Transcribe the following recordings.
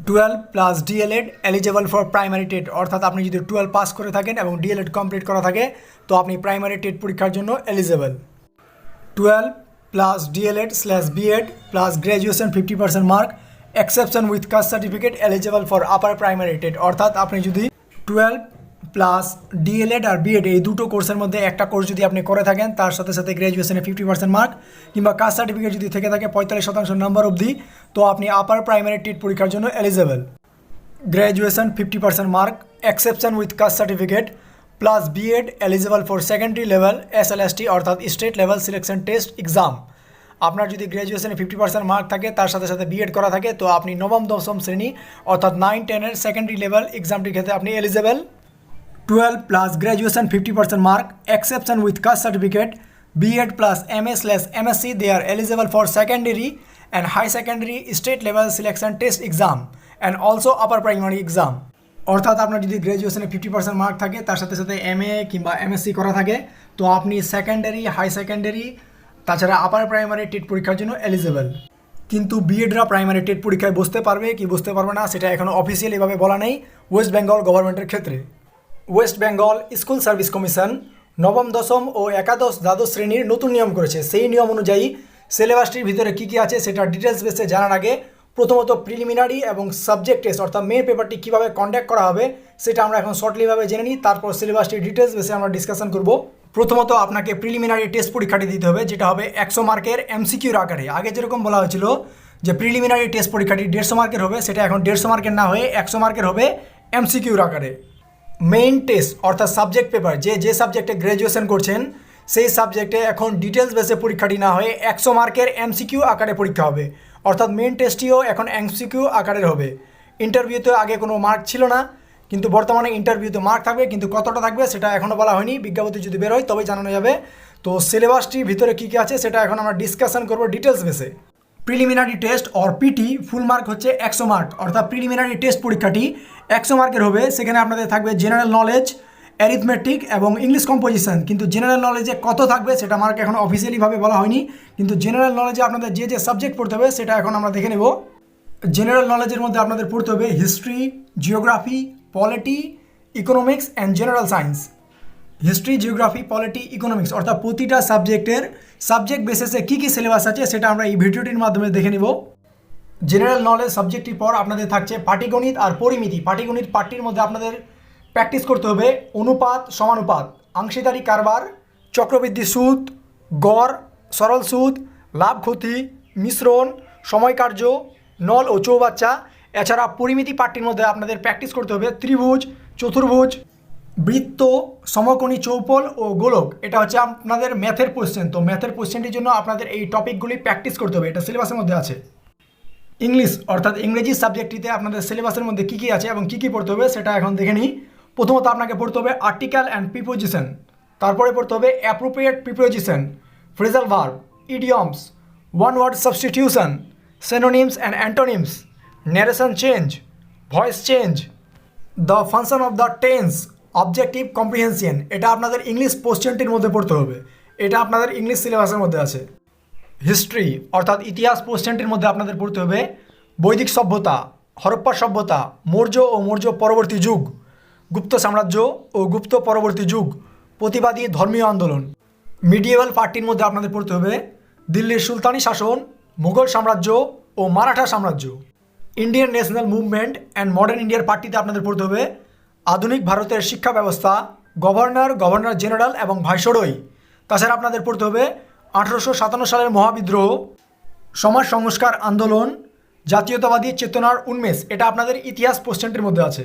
Twelve plus DElEd eligible for primary TET, অর্থাৎ আপনি যদি টুয়েলভ পাস করে থাকেন এবং ডিএলএড কমপ্লিট করা থাকে তো আপনি প্রাইমারি টেট পরীক্ষার জন্য eligible. Twelve plus DElEd slash BEd plus graduation 50% mark exception with caste certificate eligible for upper primary TET, অর্থাৎ আপনি যদি টুয়েলভ প্লাস ডিএলএড আর বিএড এই দুটো কোর্সের মধ্যে একটা কোর্স যদি আপনি করে থাকেন তার সাথে সাথে গ্র্যাজুয়েশনে 50% মার্ক কিংবা কাস্ট সার্টিফিকেট যদি থেকে থাকে 45% নাম্বার অবধি, তো আপনি আপার প্রাইমারি টেট পরীক্ষার জন্য eligible. Graduation 50% mark exception with caste certificate plus BEd eligible for secondary level SLST অর্থাৎ state level selection test exam. আপনার যদি গ্র্যাজুয়েশনে 50% মার্ক থাকে তার সাথে সাথে বিএড করা থাকে তো আপনি নবম দশম শ্রেণী অর্থাৎ 9-10 সেকেন্ডারি লেভেল এক্সামটির ক্ষেত্রে আপনি eligible. 12 plus graduation 50% mark exception with caste certificate BEd plus MA/MSc they are eligible for secondary and high secondary state level selection test exam and also upper primary exam. অর্থাৎ আপনার যদি গ্র্যাজুয়েশনে 50% mark থাকে তার সাথে সাথে MA কিংবা MSc করা থাকে তো আপনি সেকেন্ডারি হাই সেকেন্ডারি তাছাড়া আপার প্রাইমারি টেট পরীক্ষার জন্য এলিজেবল। কিন্তু বিএডরা প্রাইমারি টেট পরীক্ষায় বসতে পারবে কি বসতে পারবে না সেটা এখনও অফিসিয়ালিভাবে বলা নেই ওয়েস্ট বেঙ্গল গভর্নমেন্টের ক্ষেত্রে। West Bengal school service commission নবম দশম ও একাদশ দ্বাদশ শ্রেণীর নতুন নিয়ম করেছে। সেই নিয়ম অনুযায়ী সিলেবাসটির ভিতরে কী কী আছে সেটা ডিটেলস বেসে জানার আগে প্রথমত প্রিলিমিনারি এবং সাবজেক্ট টেস্ট অর্থাৎ মেন পেপারটি কীভাবে কন্ডাক্ট করা হবে সেটা আমরা এখন শর্টলিভাবে জেনে নিই, তারপর সিলেবাসটির ডিটেলস বেসে আমরা ডিসকাশন করব। প্রথমত আপনাকে প্রিলিমিনারি টেস্ট পরীক্ষাটি দিতে হবে, যেটা হবে 100 মার্কের MCQর আকারে। আগে যেরকম বলা হয়েছিল যে প্রিলিমিনারি টেস্ট পরীক্ষাটি 150 মার্কের হবে, সেটা এখন 150 মার্কের না হয়ে 100 মার্কের হবে MCQর আকারে। মেইন টেস্ট অর্থাৎ সাবজেক্ট পেপার যে সাবজেক্টে গ্র্যাজুয়েশন করছেন সেই সাবজেক্টে এখন ডিটেলস বেসে পরীক্ষাটি না হয়ে 100 মার্কের MCQ আকারে পরীক্ষা হবে, অর্থাৎ মেইন টেস্টটিও এখন MCQ আকারের হবে। ইন্টারভিউতে আগে কোনো মার্ক ছিল না, কিন্তু বর্তমানে ইন্টারভিউতে মার্ক থাকবে, কিন্তু কতটা থাকবে সেটা এখনও বলা হয়নি, বিজ্ঞপ্তি যদি বেরোয় তবেই জানানো যাবে। তো সিলেবাসটির ভিতরে কী কী আছে সেটা এখন আমরা ডিসকাশন করবো ডিটেলস বেসে। Preliminary test or PT full mark হচ্ছে 100 মার্ক, অর্থাৎ প্রিলিমিনারি টেস্ট পরীক্ষাটি 100 মার্কের হবে। সেখানে আপনাদের থাকবে জেনারেল নলেজ, অ্যারিথমেটিক এবং ইংলিশ কম্পোজিশন। কিন্তু জেনারেল নলেজে কত থাকবে সেটা মার্ক এখন অফিসিয়ালিভাবে বলা হয়নি, কিন্তু জেনারেল নলেজে আপনাদের যে সাবজেক্ট পড়তে হবে সেটা এখন আমরা দেখে নেব। জেনারেল নলেজের মধ্যে আপনাদের পড়তে হবে history, geography, polity, economics and general science. History, geography, polity, economics অর্থাৎ প্রতিটা সাবজেক্টের সাবজেক্ট বেসিসে কী কী সিলেবাস আছে সেটা আমরা এই ভিডিওটির মাধ্যমে দেখে নেব। জেনারেল নলেজ সাবজেক্টটির পর আপনাদের থাকছে পাটিগণিত আর পরিমিতি। পাটিগণিত পাঠটির মধ্যে আপনাদের প্র্যাকটিস করতে হবে অনুপাত, সমানুপাত, অংশীদারি কারবার, চক্রবৃদ্ধি সুদ, গড়, সরল সুদ, লাভ ক্ষতি, মিশ্রণ, সময় কার্য, নল ও চৌবাচ্চা। এছাড়া পরিমিতি পাঠটির মধ্যে আপনাদের প্র্যাকটিস করতে হবে ত্রিভুজ, চতুর্ভুজ, বৃত্ত, সমকোণী চৌপল ও গোলক। এটা হচ্ছে আপনাদের ম্যাথের কোশ্চেন। তো ম্যাথের কোশ্চেনটির জন্য আপনাদের এই টপিকগুলি প্র্যাকটিস করতে হবে, এটা সিলেবাসের মধ্যে আছে। ইংলিশ অর্থাৎ ইংরেজি সাবজেক্টটিতে আপনাদের সিলেবাসের মধ্যে কী কী আছে এবং কী কী পড়তে হবে সেটা এখন দেখে নিই। প্রথমত আপনাকে পড়তে হবে আর্টিকেল অ্যান্ড প্রিপোজিশন, তারপরে পড়তে হবে appropriate preposition, phrasal verb, idioms, one word substitution, synonyms and antonyms, narration change, voice change, the function of the tense, objective comprehension. এটা আপনাদের ইংলিশ পোশ্চেনটির মধ্যে পড়তে হবে, এটা আপনাদের ইংলিশ সিলেবাসের মধ্যে আছে। হিস্ট্রি অর্থাৎ ইতিহাস পোশ্চেনটির মধ্যে আপনাদের পড়তে হবে বৈদিক সভ্যতা, হরপ্পা সভ্যতা, মৌর্য ও মৌর্য পরবর্তী যুগ, গুপ্ত সাম্রাজ্য ও গুপ্ত পরবর্তী যুগ, প্রতিবাদী ধর্মীয় আন্দোলন। মিডিয়েভাল পার্টির মধ্যে আপনাদের পড়তে হবে দিল্লির সুলতানি শাসন, মুঘল সাম্রাজ্য ও মারাঠা সাম্রাজ্য। Indian national movement and modern ইন্ডিয়ার পার্টিতে আপনাদের পড়তে হবে আধুনিক ভারতের শিক্ষা ব্যবস্থা, গভর্নর জেনারেল এবং ভাইসরয়। তাছাড়া আপনাদের পড়তে হবে 1857 সালের মহাবিদ্রোহ, সমাজ সংস্কার আন্দোলন, জাতীয়তাবাদী চেতনার উন্মেষ। এটা আপনাদের ইতিহাস পোশ্চেনটির মধ্যে আছে।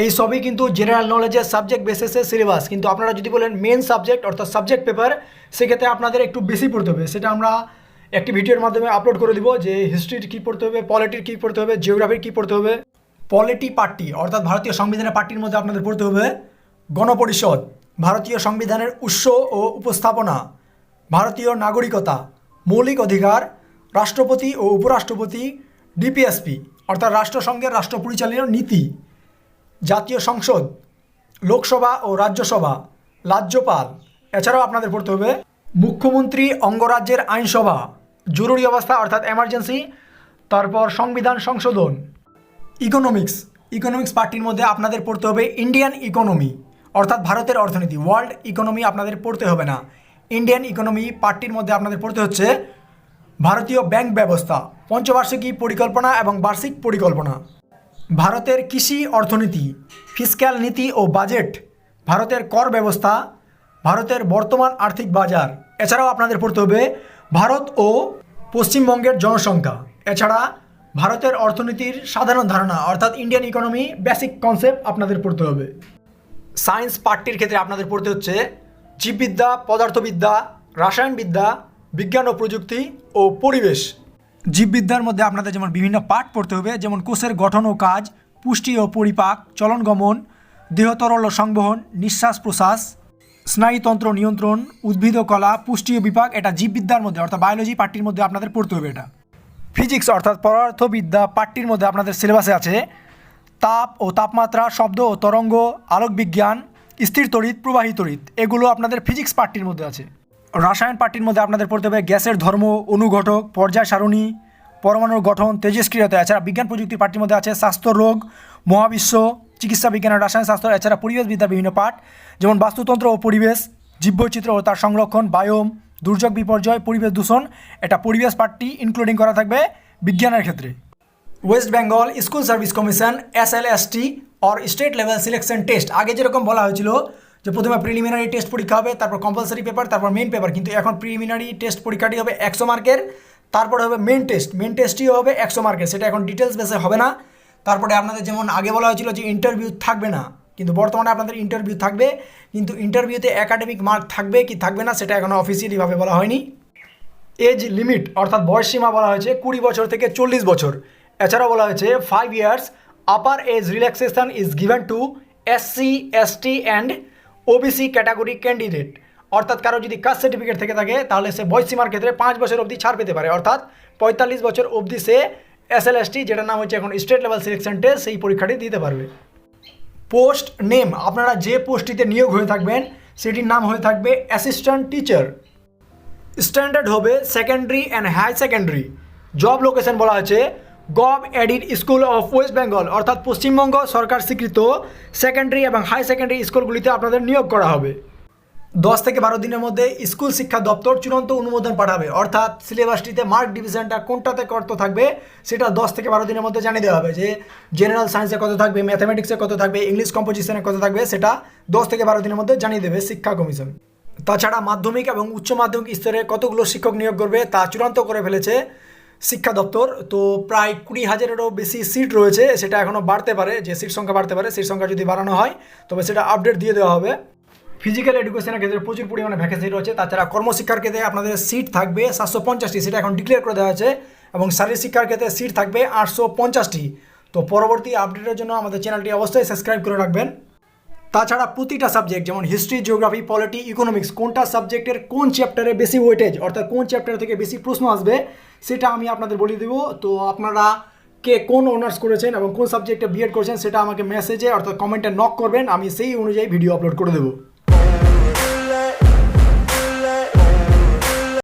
এই সবই কিন্তু জেনারেল নলেজের সাবজেক্ট বেসিসে সিলেবাস, কিন্তু আপনারা যদি বলেন মেন সাবজেক্ট অর্থাৎ সাবজেক্ট পেপার সেক্ষেত্রে আপনাদের একটু বেশি পড়তে হবে। সেটা আমরা একটি ভিডিওর মাধ্যমে আপলোড করে দিব যে হিস্ট্রির কী পড়তে হবে, পলিটির কী পড়তে হবে, জিওগ্রাফির কী পড়তে হবে। পলিটি পার্টি অর্থাৎ ভারতীয় সংবিধানের পার্টির মধ্যে আপনাদের পড়তে হবে গণপরিষদ, ভারতীয় সংবিধানের উৎস ও উপস্থাপনা, ভারতীয় নাগরিকতা, মৌলিক অধিকার, রাষ্ট্রপতি ও উপরাষ্ট্রপতি, ডিপিএসপি অর্থাৎ রাষ্ট্রসংঘের রাষ্ট্র পরিচালনার নীতি, জাতীয় সংসদ, লোকসভা ও রাজ্যসভা, রাজ্যপাল। এছাড়াও আপনাদের পড়তে হবে মুখ্যমন্ত্রী অঙ্গরাজ্যের আইনসভা, জরুরি অবস্থা অর্থাৎ এমার্জেন্সি, তারপর সংবিধান সংশোধন, ইকোনমিক্স পার্টির মধ্যে আপনাদের পড়তে হবে ইন্ডিয়ান ইকোনমি, অর্থাৎ ভারতের অর্থনীতি। ওয়ার্ল্ড ইকোনমি আপনাদের পড়তে হবে না। ইন্ডিয়ান ইকোনমি পার্টির মধ্যে আপনাদের পড়তে হচ্ছে ভারতীয় ব্যাংক ব্যবস্থা, পঞ্চবার্ষিকী পরিকল্পনা এবং বার্ষিক পরিকল্পনা, ভারতের কৃষি অর্থনীতি, ফিসক্যাল নীতি ও বাজেট, ভারতের কর ব্যবস্থা, ভারতের বর্তমান আর্থিক বাজার। এছাড়াও আপনাদের পড়তে হবে ভারত ও পশ্চিমবঙ্গের জনসংখ্যা। এছাড়া ভারতের অর্থনীতির সাধারণ ধারণা, অর্থাৎ ইন্ডিয়ান ইকোনমি বেসিক কনসেপ্ট আপনাদের পড়তে হবে। সায়েন্স পার্টটির ক্ষেত্রে আপনাদের পড়তে হচ্ছে জীববিদ্যা, পদার্থবিদ্যা, রসায়নবিদ্যা, বিজ্ঞান ও প্রযুক্তি ও পরিবেশ। জীববিদ্যার মধ্যে আপনাদের যেমন বিভিন্ন পার্ট পড়তে হবে, যেমন কোষের গঠন ও কাজ, পুষ্টি ও পরিপাক, চলন গমন, দেহতরল ও সংবহন, নিঃশ্বাস প্রশ্বাস, স্নায়ুতন্ত্র নিয়ন্ত্রণ, উদ্ভিদ ও কলা, পুষ্টি ও বিপাক। এটা জীববিদ্যার মধ্যে অর্থাৎ বায়োলজি পার্টির মধ্যে আপনাদের পড়তে হবে। এটা ফিজিক্স অর্থাৎ পদার্থবিদ্যা পার্টির মধ্যে আপনাদের সিলেবাসে আছে তাপ ও তাপমাত্রা, শব্দ ও তরঙ্গ, আলোক বিজ্ঞান, স্থির তড়িৎ, প্রবাহী তড়িৎ। এগুলো আপনাদের ফিজিক্স পার্টির মধ্যে আছে। রসায়ন পার্টির মধ্যে আপনাদের পড়তে হবে গ্যাসের ধর্ম, অনুঘটক, পর্যায় সারণী, পরমাণুর গঠন, তেজস্ক্রিয়তা। এছাড়া বিজ্ঞান প্রযুক্তি পার্টির মধ্যে আছে স্বাস্থ্য, রোগ, মহাবিশ্ব, চিকিৎসা বিজ্ঞান ও রসায়ন শাস্ত্র। এছাড়া পরিবেশবিদ্যার বিভিন্ন পার্ট, যেমন বাস্তুতন্ত্র ও পরিবেশ, জীববৈচিত্র্য ও তার সংরক্ষণ, বায়োম, দুর্যোগ বিপর্যয়, পরিবেশ দূষণ। এটা পরিবেশ পার্টটি ইনক্লুডিং করা থাকবে বিজ্ঞানের ক্ষেত্রে। West Bengal school service commission SLST or state level selection test. আগে যেরকম বলা হয়েছিল যে প্রথমে প্রিলিমিনারি টেস্ট পরীক্ষা হবে, তারপর কম্পালসারি পেপার, তারপর মেন পেপার, কিন্তু এখন প্রিলিমিনারি টেস্ট পরীক্ষাটি হবে 100 মার্কের, তারপরে হবে মেন টেস্টটিও হবে 100 মার্কের। সেটা এখন ডিটেলস বেসে হবে না। তারপরে আপনাদের যেমন আগে বলা হয়েছিল যে ইন্টারভিউ থাকবে না, কিন্তু বর্তমানে আপনাদের ইন্টারভিউ থাকবে, কিন্তু ইন্টারভিউতে একাডেমিক মার্ক থাকবে কি থাকবে না সেটা এখনও অফিসিয়ালিভাবে বলা হয়নি। এজ লিমিট অর্থাৎ বয়সসীমা বলা হয়েছে 20 বছর থেকে 40 বছর। এছাড়াও বলা হয়েছে 5 years upper age relaxation is given to SC, ST and OBC category candidate. অর্থাৎ কারো যদি কাস্ট সার্টিফিকেট থেকে থাকে তাহলে সে বয়সসীমার ক্ষেত্রে 5 বছর অবধি ছাড় পেতে পারে, অর্থাৎ 45 বছর অবধি সে SLST, যেটার নাম হচ্ছে এখন স্টেট লেভেল সিলেকশন টেস্ট, সেই পরীক্ষাটি দিতে পারবে। পোস্ট নেম, আপনারা যে পোস্টটিতে নিয়োগ হয়ে থাকবেন সেটির নাম হয়ে থাকবে অ্যাসিস্ট্যান্ট টিচার। স্ট্যান্ডার্ড হবে secondary and high secondary. Job location বলা হয়েছে gov aided school of West Bengal, অর্থাৎ পশ্চিমবঙ্গ সরকার স্বীকৃত সেকেন্ডারি এবং হাই সেকেন্ডারি স্কুলগুলিতে আপনাদের নিয়োগ করা হবে। 10 থেকে 12 দিনের মধ্যে স্কুল শিক্ষা দপ্তর চূড়ান্ত অনুমোদন পাঠাবে, অর্থাৎ সিলেবাসটিতে মার্ক ডিভিশনটা কোনটাতে কত থাকবে সেটা 10 থেকে 12 দিনের মধ্যে জানিয়ে দেওয়া হবে। যে জেনারেল সায়েন্সে কত থাকবে, ম্যাথামেটিক্সে কত থাকবে, ইংলিশ কম্পোজিশনে কত থাকবে, সেটা 10 থেকে 12 দিনের মধ্যে জানিয়ে দেবে শিক্ষা কমিশন। তাছাড়া মাধ্যমিক এবং উচ্চ মাধ্যমিক স্তরে কতগুলো শিক্ষক নিয়োগ করবে তা চূড়ান্ত করে ফেলেছে শিক্ষা দপ্তর। তো প্রায় 20,000-এরও বেশি সিট রয়েছে, সেটা এখনও বাড়তে পারে, যে সিট সংখ্যা বাড়তে পারে, সিট সংখ্যা যদি বাড়ানো হয় তবে সেটা আপডেট দিয়ে দেওয়া হবে। ফিজিক্যাল এডুকেশনের ক্ষেত্রে প্রচুর পরিমাণে ভ্যাকেন্সি রয়েছে। তাছাড়া কর্মশিক্ষার ক্ষেত্রে আপনাদের সিট থাকবে 750টি, সেটা এখন ডিক্লেয়ার করে দেওয়া হয়েছে, এবং শারীরিক শিক্ষার ক্ষেত্রে সিট থাকবে 850টি। তো পরবর্তী আপডেটের জন্য আমাদের চ্যানেলটি অবশ্যই সাবস্ক্রাইব করে রাখবেন। তাছাড়া প্রতিটা সাবজেক্ট যেমন হিস্ট্রি, জিওগ্রাফি, পলিটি, ইকোনমিক্স, কোনটা সাবজেক্টের কোন চ্যাপ্টারে বেশি ওয়েটেজ, অর্থাৎ কোন চ্যাপ্টার থেকে বেশি প্রশ্ন আসবে সেটা আমি আপনাদের বলে দেবো। তো আপনারা কে কোন অনার্স করেছেন এবং কোন সাবজেক্টে বিএড করেছেন সেটা আমাকে মেসেজে অর্থাৎ কমেন্টে নক করবেন, আমি সেই অনুযায়ী ভিডিও আপলোড করে দেবো।